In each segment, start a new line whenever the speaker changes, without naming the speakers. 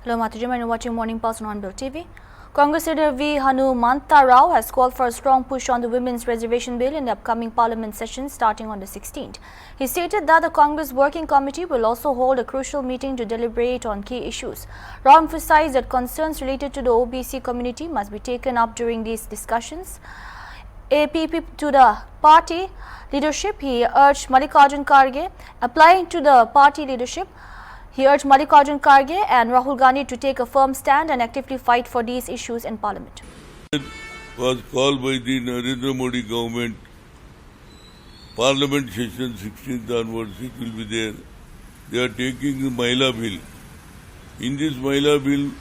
Hello, Matujam, and you're watching Morning Pulse on Bill TV. Congress leader V. Hanumantha Rao has called for a strong push on the Women's Reservation Bill in the upcoming Parliament session starting on the 16th. He stated that the Congress Working Committee will also hold a crucial meeting to deliberate on key issues. Rao emphasized that concerns related to the OBC community must be taken up during these discussions. APP to the party leadership, he urged Mallikarjun Kharge, applying to the party leadership, he urged Mallikarjun Kharge and Rahul Gandhi to take a firm stand and actively fight for these issues in Parliament.
It was called by the Narendra Modi government. Parliament session 16th onwards, it will be there. They are taking the Mahila bill. In this Mahila bill,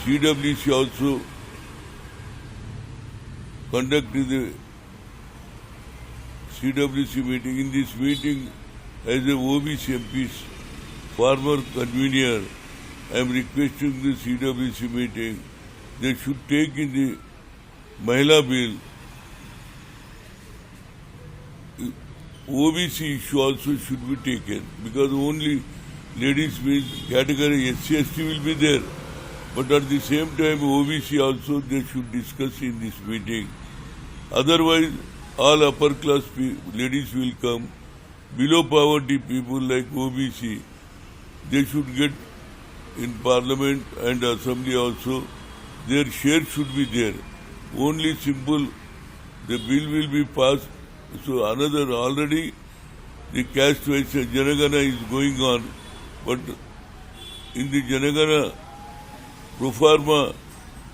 CWC also conducted the CWC meeting. In this meeting, as a OBC MPs, former convener, I am requesting the CWC meeting, they should take in the Mahila bill, OBC issue also should be taken, because only ladies means category SC/ST will be there, but at the same time OBC also they should discuss in this meeting. Otherwise, all upper class ladies will come, below poverty people like OBC, they should get in Parliament and Assembly also, their share should be there. Only simple, the bill will be passed. So another, already the caste wise Janagana is going on, but in the Janagana pro forma,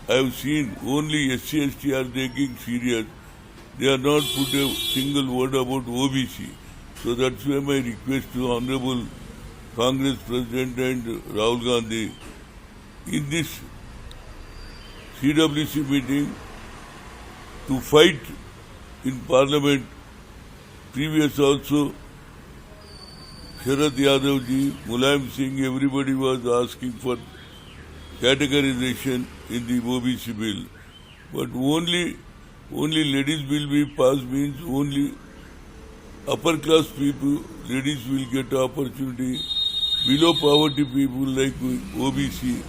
I have seen only SC/ST are taking serious. They are not put a single word about OBC. So that's why my request to Honorable Congress President and Rahul Gandhi, in this CWC meeting, to fight in Parliament. Previous also, Sharad Yadav ji, Mulayam Singh, everybody was asking for categorization in the OBC bill. But only ladies will be passed means only upper class people, ladies will get opportunity. Below poverty people like OBC,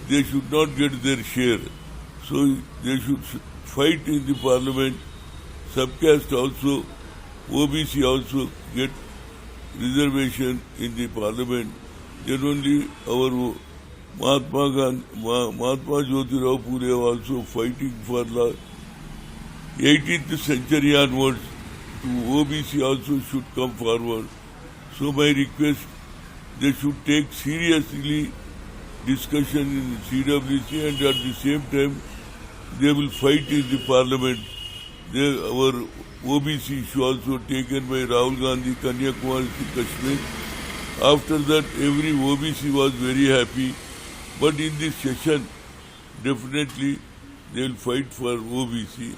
they should not get their share. So they should fight in the Parliament. Subcaste also, OBC also get reservation in the Parliament. Then only our Mahatma Jyotirao Phule also fighting for the 18th century onwards. To OBC also should come forward. So my request, they should take seriously discussion in CWC and at the same time they will fight in the Parliament. Our OBC issue also taken by Rahul Gandhi, Kanyakumari to Kashmir. After that, every OBC was very happy. But in this session, definitely they will fight for OBC.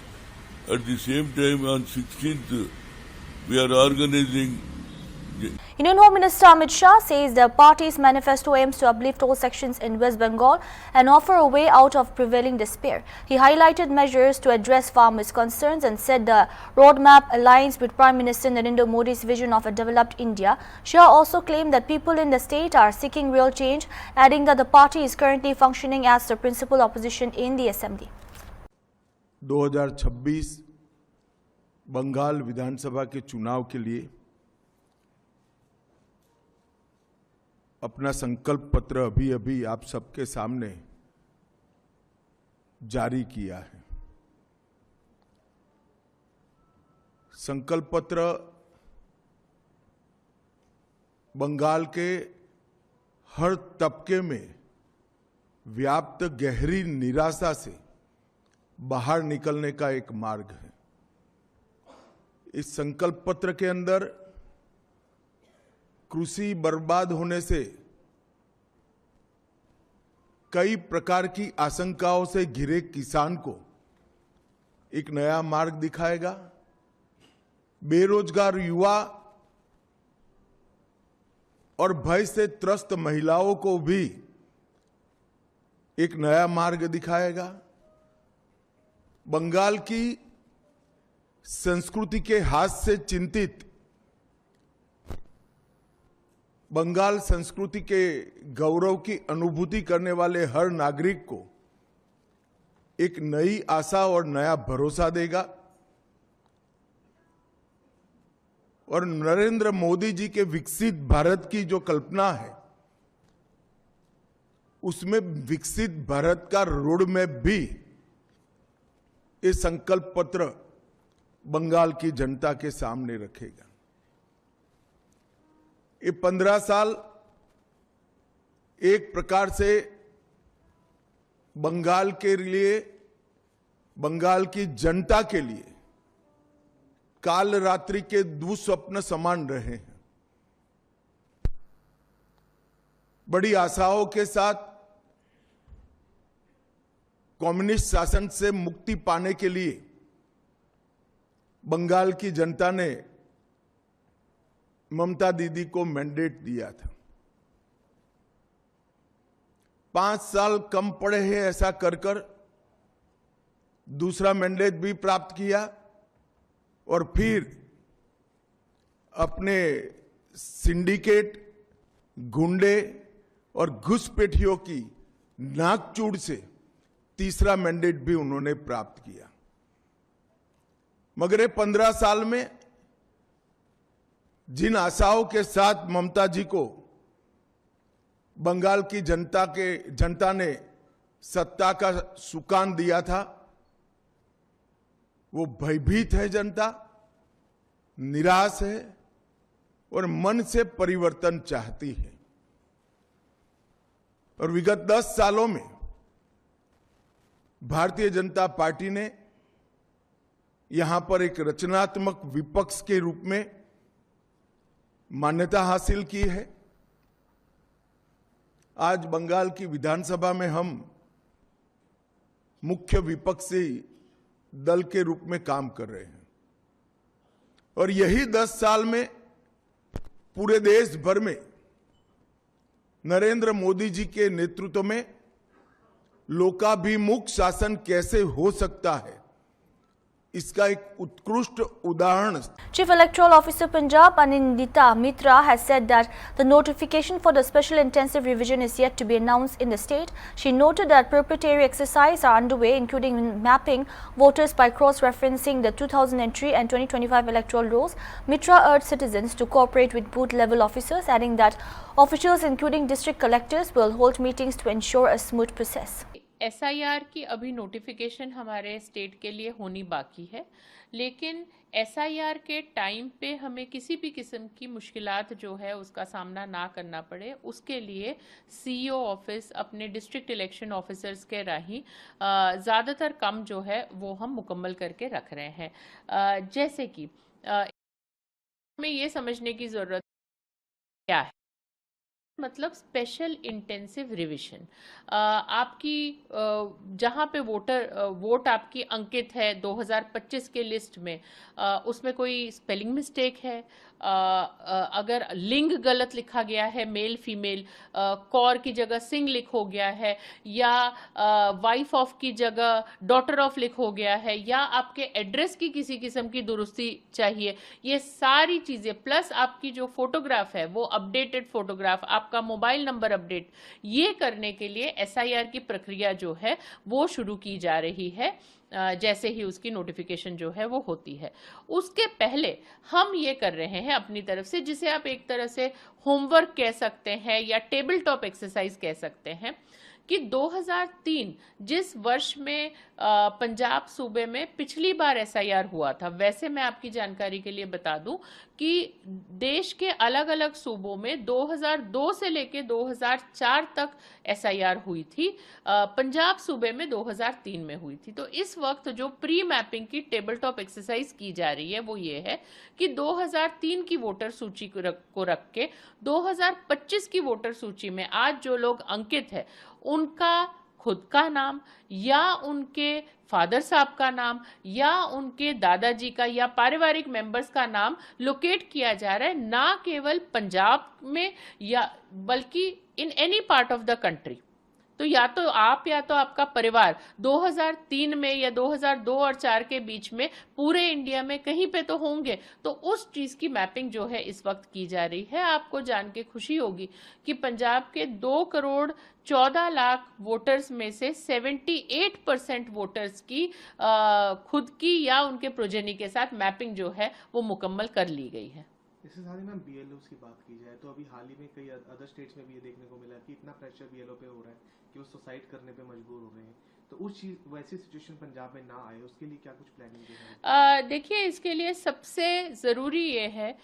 At the same time, on 16th, we are organizing.
Indian Home Minister Amit Shah says the party's manifesto aims to uplift all sections in West Bengal and offer a way out of prevailing despair. He highlighted measures to address farmers' concerns and said the roadmap aligns with Prime Minister Narendra Modi's vision of a developed India. Shah also claimed that people in the state are seeking real change, adding that the party is currently functioning as the principal opposition in the assembly.
2026 Bengal विधानसभा के चुनाव के लिए अपना संकल्प पत्र अभी आप सबके सामने जारी किया है। संकल्प पत्र बंगाल के हर तबके में व्याप्त गहरी निराशा से बाहर निकलने का एक मार्ग है। इस संकल्प पत्र के अंदर कृषि बर्बाद होने से कई प्रकार की आशंकाओं से घिरे किसान को एक नया मार्ग दिखाएगा। बेरोजगार युवा और भय से त्रस्त महिलाओं को भी एक नया मार्ग दिखाएगा। बंगाल की संस्कृति के हाथ से चिंतित बंगाल संस्कृति के गौरव की अनुभूति करने वाले हर नागरिक को एक नई आशा और नया भरोसा देगा और नरेंद्र मोदी जी के विकसित भारत की जो कल्पना है उसमें विकसित भारत का रोड मैप भी ये संकल्प पत्र बंगाल की जनता के सामने रखेगा। ये 15 साल एक प्रकार से बंगाल के लिए, बंगाल की जनता के लिए काल रात्रि के दुस्वप्न समान रहे हैं। बड़ी आशाओं के साथ कम्युनिस्ट शासन से मुक्ति पाने के लिए बंगाल की जनता ने ममता दीदी को मैंडेट दिया था। 5 साल कम पड़े हैं ऐसा कर कर दूसरा मैंडेट भी प्राप्त किया और फिर अपने सिंडिकेट, गुंडे और घुसपैठियों की नाकचूड़ से तीसरा मैंडेट भी उन्होंने प्राप्त किया। मगर ये 15 साल में जिन आशाओं के साथ ममता जी को बंगाल की जनता ने सत्ता का सुकान दिया था, वो भयभीत है जनता, निराश है और मन से परिवर्तन चाहती है। और विगत 10 सालों में भारतीय जनता पार्टी ने यहां पर एक रचनात्मक विपक्ष के रूप में मान्यता हासिल की है। आज बंगाल की विधानसभा में हम मुख्य विपक्षी दल के रूप में काम कर रहे हैं और यही 10 साल में पूरे देश भर में नरेंद्र मोदी जी के नेतृत्व में लोकाभिमुख शासन कैसे हो सकता है, इसका एक उत्कृष्ट उदाहरण।
Chief Electoral Officer Punjab Anindita Mitra has said that the notification for the special intensive revision is yet to be announced in the state. She noted that preparatory exercises are underway, including mapping voters by cross-referencing the 2003 and 2025 electoral rolls. Mitra urged citizens to cooperate with booth-level officers, adding that officials, including district collectors, will hold meetings to ensure a smooth process.
SIR की अभी notification हमारे state के लिए होनी बाकी है, लेकिन SIR के टाइम पे हमें किसी भी किस्म की मुश्किलात जो है उसका सामना ना करना पड़े, उसके लिए CEO ऑफिस अपने डिस्ट्रिक्ट इलेक्शन ऑफिसर्स के राही ज़्यादातर काम जो है वो हम मुकम्मल करके रख रहे हैं। जैसे कि हमें ये समझने की ज़रूरत क्या है, मतलब स्पेशल इंटेंसिव रिविजन। आपकी जहाँ पे वोट आपकी अंकित है 2025 के लिस्ट में, उसमें कोई स्पेलिंग मिस्टेक है, अगर लिंग गलत लिखा गया है, मेल फीमेल, कौर की जगह सिंह लिख हो गया है, या वाइफ ऑफ की जगह डॉटर ऑफ लिख हो गया है, या आपके एड्रेस की किसी किस्म की दुरुस्ती चाहिए, ये सारी चीज़ें प्लस आपकी जो फोटोग्राफ है वो अपडेटेड फोटोग्राफ, आपका मोबाइल नंबर अपडेट, ये करने के लिए SIR की प्रक्रिया जो है वो शुरू की जा रही है। जैसे ही उसकी नोटिफिकेशन जो है वो होती है, उसके पहले हम ये कर रहे हैं अपनी तरफ से, जिसे आप एक तरह से होमवर्क कह सकते हैं या टेबल टॉप एक्सरसाइज कह सकते हैं, कि 2003 जिस वर्ष में पंजाब सूबे में पिछली बार SIR हुआ था, वैसे मैं आपकी जानकारी के लिए बता दूं कि देश के अलग अलग सूबों में 2002 से लेके 2004 तक SIR हुई थी, पंजाब सूबे में 2003 में हुई थी। तो इस वक्त जो प्री मैपिंग की टेबल टॉप एक्सरसाइज की जा रही है वो ये है कि 2003 की वोटर सूची को रख के 2025 की वोटर सूची में आज जो लोग अंकित है उनका खुद का नाम या उनके फादर साहब का नाम या उनके दादाजी का या पारिवारिक मेंबर्स का नाम लोकेट किया जा रहा है, ना केवल पंजाब में या बल्कि in any part of the country. तो या तो आपका परिवार 2003 में या 2002 और 4 के बीच में पूरे इंडिया में कहीं पे तो होंगे। तो उस चीज की मैपिंग जो है इस वक्त की जा रही है। आपको जान के खुशी होगी कि पंजाब के 2 करोड़ 14 लाख वोटर्स में से 78% वोटर्स की खुद की या उनके प्रोजेनी के साथ मैपिंग जो है वो मुकम्मल कर ली गई है।
इसके साथ ही मैम BLOs की बात की जाए तो अभी हाल ही में कई अदर स्टेट्स में भी ये देखने को मिला कि इतना प्रेशर BLO पे हो रहा है कि वो सुसाइड करने पे मजबूर हो रहे हैं। तो उस चीज वैसी सिचुएशन पंजाब में ना आए उसके लिए क्या कुछ प्लानिंग है?
देखिए, इसके लिए सबसे ज़रूरी ये है,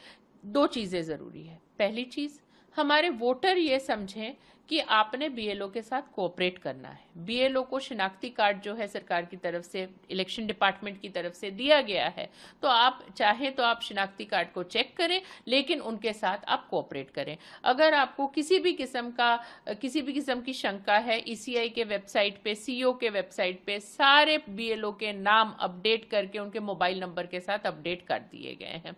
2 चीज़ें ज़रूरी है। पहली चीज़, हमारे वोटर ये समझें कि आपने BLO के साथ कोऑपरेट करना है। BLO को शिनाख्ती कार्ड जो है सरकार की तरफ से, इलेक्शन डिपार्टमेंट की तरफ से दिया गया है, तो आप चाहें तो आप शिनाख्ती कार्ड को चेक करें, लेकिन उनके साथ आप कोऑपरेट करें। अगर आपको किसी भी किस्म की शंका है, ECI के वेबसाइट पे, CO के वेबसाइट पे सारे BLO के नाम अपडेट करके उनके मोबाइल नंबर के साथ अपडेट कर दिए गए हैं।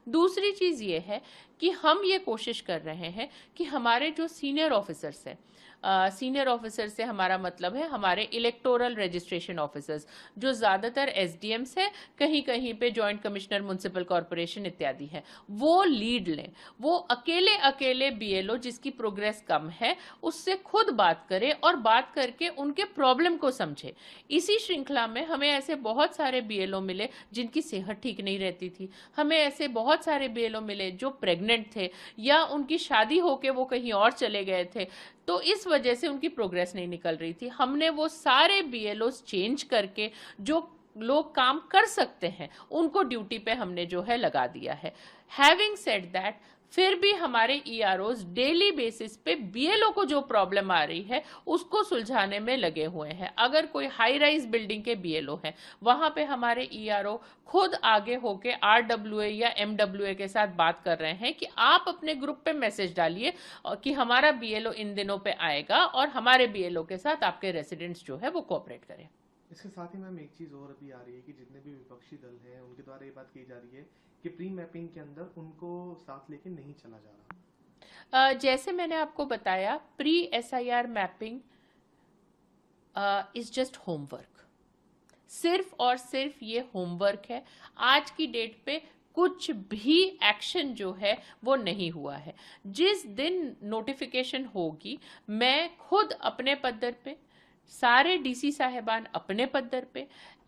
दूसरी चीज ये है कि हम ये कोशिश कर रहे हैं कि हमारे जो सीनियर ऑफिसर्स हैं, सीनियर ऑफिसर से हमारा मतलब है हमारे इलेक्टोरल रजिस्ट्रेशन ऑफिसर्स, जो ज़्यादातर SDMs है, कहीं कहीं पे जॉइंट कमिश्नर म्युनिसिपल कॉरपोरेशन इत्यादि है, वो लीड लें। वो अकेले BLO जिसकी प्रोग्रेस कम है उससे खुद बात करें और बात करके उनके प्रॉब्लम को समझे। इसी श्रृंखला में हमें ऐसे बहुत सारे BLO मिले जिनकी सेहत ठीक नहीं रहती थी, हमें ऐसे बहुत सारे BLO मिले जो प्रेग्नेंट थे या उनकी शादी होके वो कहीं और चले गए थे, तो इस वजह से उनकी प्रोग्रेस नहीं निकल रही थी। हमने वो सारे BLOs चेंज करके जो लोग काम कर सकते हैं उनको ड्यूटी पे हमने जो है लगा दिया है। हैविंग सेड दैट, फिर भी हमारे EROs डेली बेसिस पे BLO को जो प्रॉब्लम आ रही है उसको सुलझाने में लगे हुए हैं। अगर कोई हाई राइज बिल्डिंग के BLO है, वहां पे हमारे ERO खुद आगे होके RWA या MWA के साथ बात कर रहे हैं कि आप अपने ग्रुप पे मैसेज डालिए कि हमारा BLO इन दिनों पे आएगा और हमारे BLO के साथ आपके रेसिडेंट्स जो है वो कोऑपरेट करें।
इसके साथ ही मैम एक चीज और अभी आ रही है कि जितने भी विपक्षी दल हैं उनके द्वारा ये बात कही जा रही है कि प्री मैपिंग के अंदर उनको साथ लेके नहीं चला जा रहा।
जैसे मैंने आपको बताया, pre SIR mapping is just homework, सिर्फ और सिर्फ ये होमवर्क है। आज की डेट पे कुछ भी एक्शन जो है वो नहीं हुआ है। जिस दिन नोटिफिकेशन होगी, मैं खुद अपने पद्धर पे, सारे DC साहिबान अपने पद्धर पे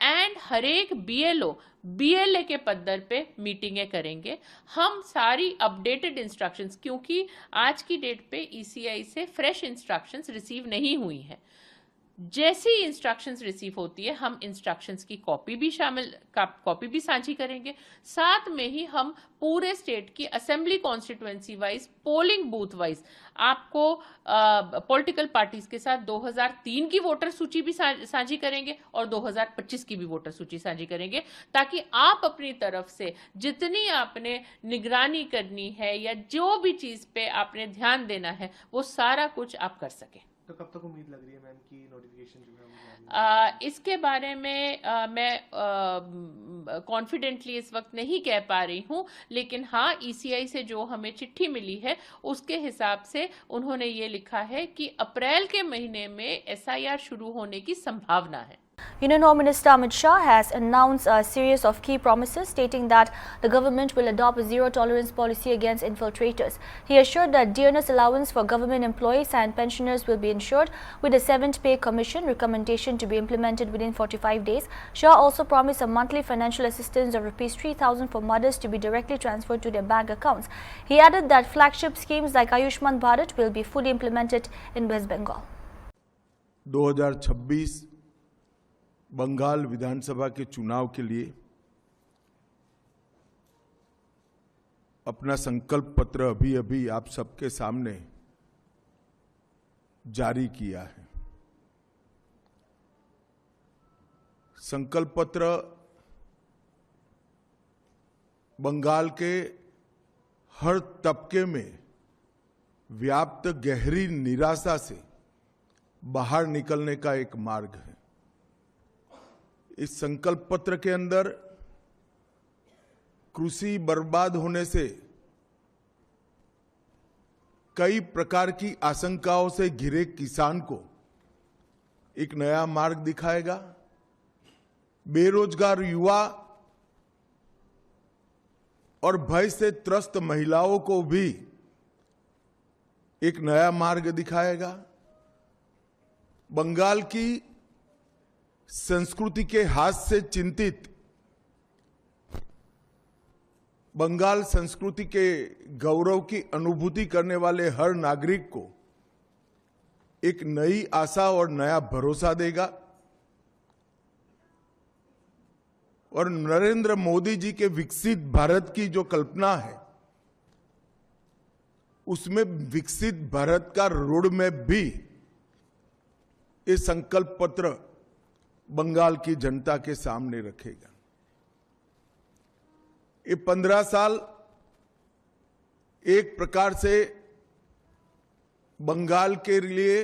एंड हर एक BLO BLA के पद्धर पे मीटिंगें करेंगे। हम सारी अपडेटेड इंस्ट्रक्शंस, क्योंकि आज की डेट पे ECI से फ्रेश इंस्ट्रक्शंस रिसीव नहीं हुई हैं, जैसी इंस्ट्रक्शंस रिसीव होती है हम इंस्ट्रक्शंस की कॉपी भी साझी करेंगे। साथ में ही हम पूरे स्टेट की assembly constituency wise, polling booth wise आपको पॉलिटिकल पार्टीज के साथ 2003 की वोटर सूची भी साझी करेंगे और 2025 की भी वोटर सूची साझी करेंगे, ताकि आप अपनी तरफ से जितनी आपने निगरानी करनी है या जो भी चीज पे आपने ध्यान देना है वो सारा कुछ आप कर सकें।
तो कब तक उम्मीद लग रही है मैम की नोटिफिकेशन जो है वो
इसके बारे में मैं कॉन्फिडेंटली इस वक्त नहीं कह पा रही हूँ, लेकिन हाँ, ECI से जो हमें चिट्ठी मिली है उसके हिसाब से उन्होंने ये लिखा है कि अप्रैल के महीने में SIR शुरू होने की संभावना है।
Union Home Minister Amit Shah has announced a series of key promises, stating that the government will adopt a zero-tolerance policy against infiltrators. He assured that dearness allowance for government employees and pensioners will be ensured with a 7th Pay Commission recommendation to be implemented within 45 days. Shah also promised a monthly financial assistance of Rs 3,000 for mothers to be directly transferred to their bank accounts. He added that flagship schemes like Ayushman Bharat will be fully implemented in West Bengal.
2026 Bengal विधानसभा के चुनाव के लिए अपना संकल्प पत्र अभी आप सबके सामने जारी किया है। संकल्प पत्र बंगाल के हर तबके में व्याप्त गहरी निराशा से बाहर निकलने का एक मार्ग है। इस संकल्प पत्र के अंदर कृषि बर्बाद होने से कई प्रकार की आशंकाओं से घिरे किसान को एक नया मार्ग दिखाएगा। बेरोजगार युवा और भय से त्रस्त महिलाओं को भी एक नया मार्ग दिखाएगा। बंगाल की संस्कृति के हाथ से चिंतित, बंगाल संस्कृति के गौरव की अनुभूति करने वाले हर नागरिक को एक नई आशा और नया भरोसा देगा। और नरेंद्र मोदी जी के विकसित भारत की जो कल्पना है, उसमें विकसित भारत का रोड मैप भी ये संकल्प पत्र बंगाल की जनता के सामने रखेगा। ये 15 साल एक प्रकार से बंगाल के लिए,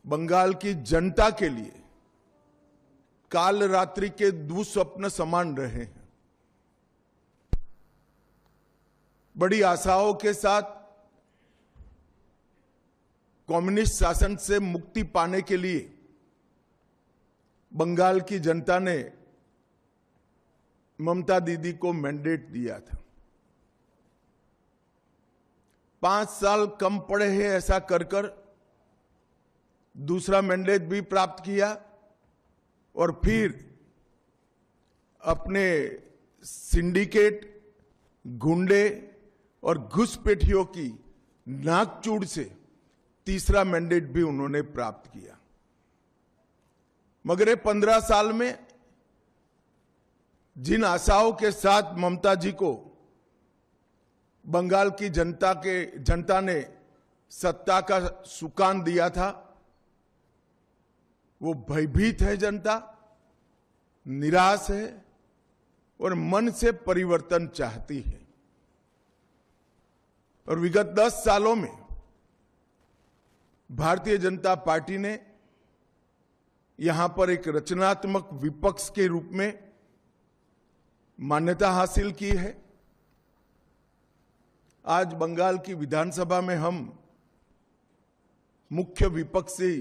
बंगाल की जनता के लिए काल रात्रि के दुस्वप्न समान रहे हैं। बड़ी आशाओं के साथ कम्युनिस्ट शासन से मुक्ति पाने के लिए बंगाल की जनता ने ममता दीदी को मैंडेट दिया था। 5 साल कम पड़े हैं ऐसा कर दूसरा मैंडेट भी प्राप्त किया और फिर अपने सिंडिकेट, गुंडे और घुसपैठियों की नाकचूड़ से तीसरा मैंडेट भी उन्होंने प्राप्त किया। मगर ये 15 साल में जिन आशाओं के साथ ममता जी को बंगाल की जनता ने सत्ता का सुकान दिया था, वो भयभीत है जनता, निराश है और मन से परिवर्तन चाहती है। और विगत 10 सालों में भारतीय जनता पार्टी ने यहां पर एक रचनात्मक विपक्ष के रूप में मान्यता हासिल की है। आज बंगाल की विधानसभा में हम मुख्य विपक्षी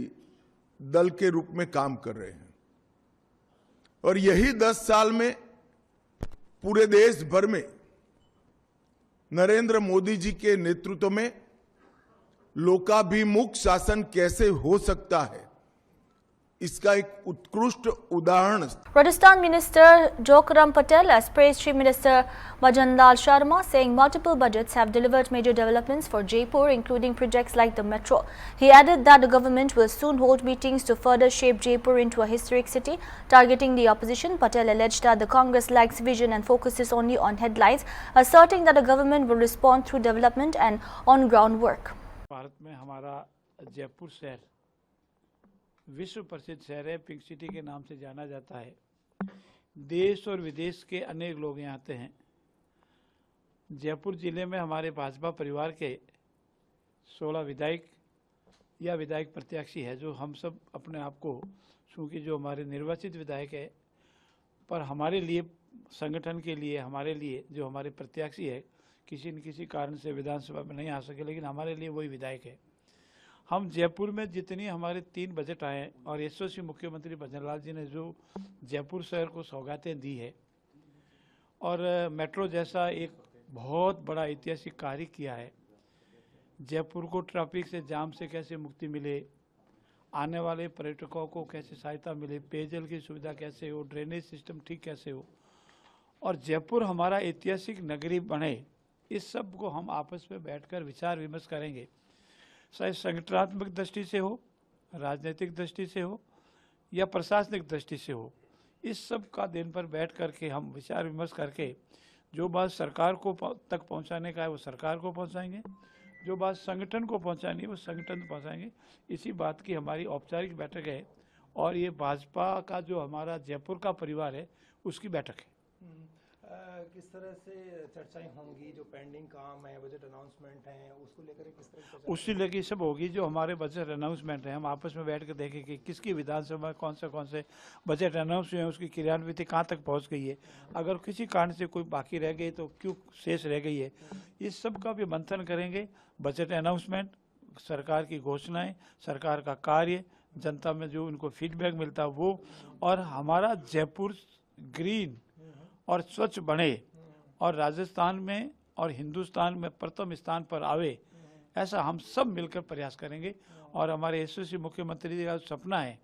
दल के रूप में काम कर रहे हैं और यही 10 साल में पूरे देश भर में नरेंद्र मोदी जी के नेतृत्व में लोकाभिमुख शासन कैसे हो सकता है, इसका एक उत्कृष्ट उदाहरण।
Rajasthan Minister Jokram Patel has praised Chief Minister Bhajan Lal Sharma, saying multiple budgets have delivered major developments for Jaipur, including projects like the metro. He added that the government will soon hold meetings to further shape Jaipur into a historic city. Targeting the opposition, Patel alleged that the Congress lacks vision and focuses only on headlines, asserting that the government will respond through development and on-ground work.
Bharat में हमारा जयपुर शहर विश्व प्रसिद्ध शहर है, pink city के नाम से जाना जाता है। देश और विदेश के अनेक लोग यहाँ आते हैं। जयपुर जिले में हमारे भाजपा परिवार के 16 विधायक या विधायक प्रत्याशी है, जो हम सब अपने आप को, चूँकि जो हमारे निर्वाचित विधायक है, पर हमारे लिए, संगठन के लिए, हमारे लिए जो हमारे प्रत्याशी है, किसी न किसी कारण से विधानसभा में नहीं आ सके, लेकिन हमारे लिए वही विधायक है। हम जयपुर में जितनी हमारे 3 बजट आए और यशस्वी मुख्यमंत्री भजन लाल जी ने जो जयपुर शहर को सौगातें दी है और मेट्रो जैसा एक बहुत बड़ा ऐतिहासिक कार्य किया है। जयपुर को ट्रैफिक से, जाम से कैसे मुक्ति मिले, आने वाले पर्यटकों को कैसे सहायता मिले, पेयजल की सुविधा कैसे हो, ड्रेनेज सिस्टम ठीक कैसे हो और जयपुर हमारा ऐतिहासिक नगरी बने, इस सब को हम आपस में बैठकर विचार विमर्श करेंगे। चाहे संगठनात्मक दृष्टि से हो, राजनीतिक दृष्टि से हो या प्रशासनिक दृष्टि से हो, इस सब का दिन पर बैठ करके हम विचार विमर्श करके जो बात सरकार को तक पहुंचाने का है वो सरकार को पहुंचाएंगे, जो बात संगठन को पहुंचानी है वो संगठन को पहुंचाएंगे। इसी बात की हमारी औपचारिक बैठक है और ये भाजपा का जो हमारा जयपुर का परिवार है उसकी बैठक है।
किस तरह से चर्चाएं होंगी, जो पेंडिंग काम है, बजट अनाउंसमेंट है, उसको लेकर किस तरह की
उससे लेकर सब होगी। जो हमारे बजट अनाउंसमेंट है, हम आपस में बैठ कर देखें कि किसकी विधानसभा कौन से बजट अनाउंस हुए हैं, उसकी क्रियान्विति कहाँ तक पहुँच गई है, अगर किसी कारण से कोई बाकी रह गई तो क्यों शेष रह गई है, इस सब का भी मंथन करेंगे। बजट अनाउंसमेंट, सरकार की घोषणाएं, सरकार का कार्य, जनता में जो उनको फीडबैक मिलता है वो, और हमारा जयपुर ग्रीन और स्वच्छ बने और राजस्थान में और हिंदुस्तान में प्रथम स्थान पर आवे, ऐसा हम सब मिलकर प्रयास करेंगे। और हमारे यशस्वी मुख्यमंत्री जी का जो सपना है,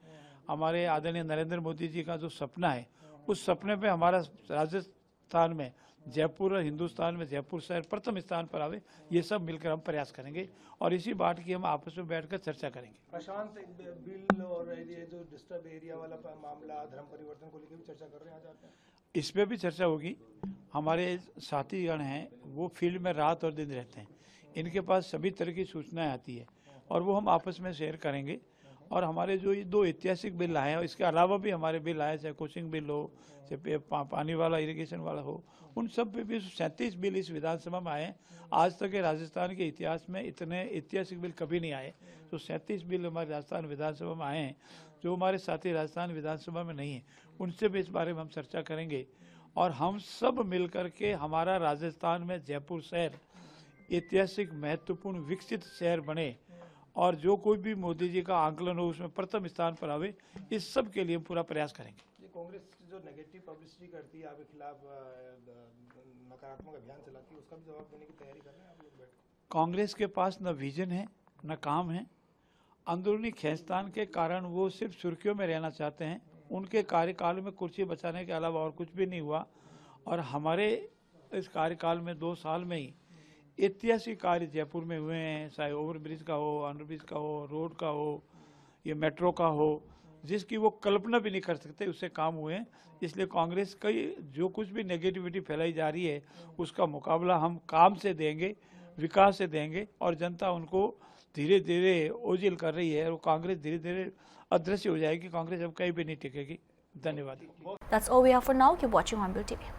हमारे आदरणीय नरेंद्र मोदी जी का जो सपना है, उस सपने पे हमारा राजस्थान में जयपुर और हिंदुस्तान में जयपुर शहर प्रथम स्थान पर आवे, ये सब मिलकर हम प्रयास करेंगे और इसी बात की हम आपस में बैठकर चर्चा करेंगे।
प्रशांत बिल और ये जो डिस्टर्ब एरिया वाला मामला, धर्म परिवर्तन को लेकर भी चर्चा कर रहे हैं, आज आते हैं
इस पे भी चर्चा होगी। हमारे साथीगण हैं वो फील्ड में रात और दिन रहते हैं, इनके पास सभी तरह की सूचनाएं आती है और वो हम आपस में शेयर करेंगे। और हमारे जो ये 2 ऐतिहासिक बिल आए हैं, इसके अलावा भी हमारे बिल आए, चाहे कोचिंग बिल हो, चाहे पानी वाला इरिगेशन वाला हो, उन सब पे भी 37 बिल इस विधानसभा में आए हैं। आज तक के राजस्थान के इतिहास में इतने ऐतिहासिक बिल कभी नहीं आए। तो 37 बिल हमारे राजस्थान विधानसभा में आए हैं जो हमारे साथी राजस्थान विधानसभा में नहीं है, उनसे भी इस बारे में हम चर्चा करेंगे। और हम सब मिलकर के हमारा राजस्थान में जयपुर शहर ऐतिहासिक महत्वपूर्ण विकसित शहर बने और जो कोई भी मोदी जी का आंकलन हो उसमें प्रथम स्थान पर आवे, इस सब के लिए हम पूरा प्रयास करेंगे।
ये कांग्रेस जो नेगेटिव पब्लिसिटी करती है आपके खिलाफ, नकारात्मक अभियान चलाती है, उसका भी जवाब देने की तैयारी कर रहे हैं आप लोग बैठ कर?
कांग्रेस के पास न विजन है न काम है, अंदरूनी खींचतान के कारण वो सिर्फ सुर्खियों में रहना चाहते हैं। उनके कार्यकाल में कुर्सी बचाने के अलावा और कुछ भी नहीं हुआ और हमारे इस कार्यकाल में 2 साल में ही ऐतिहासिक कार्य जयपुर में हुए हैं, चाहे ओवरब्रिज का हो, अंडरब्रिज का हो, रोड का हो, ये मेट्रो का हो, जिसकी वो कल्पना भी नहीं कर सकते, उससे काम हुए हैं। इसलिए कांग्रेस का जो कुछ भी नेगेटिविटी फैलाई जा रही है उसका मुकाबला हम काम से देंगे, विकास से देंगे और जनता उनको धीरे धीरे ओझिल कर रही है और कांग्रेस धीरे धीरे अदृश्य हो जाएगी। कांग्रेस अब कहीं भी नहीं टिकेगी। धन्यवाद।
That's all we have for now. Keep watching Hornbill TV.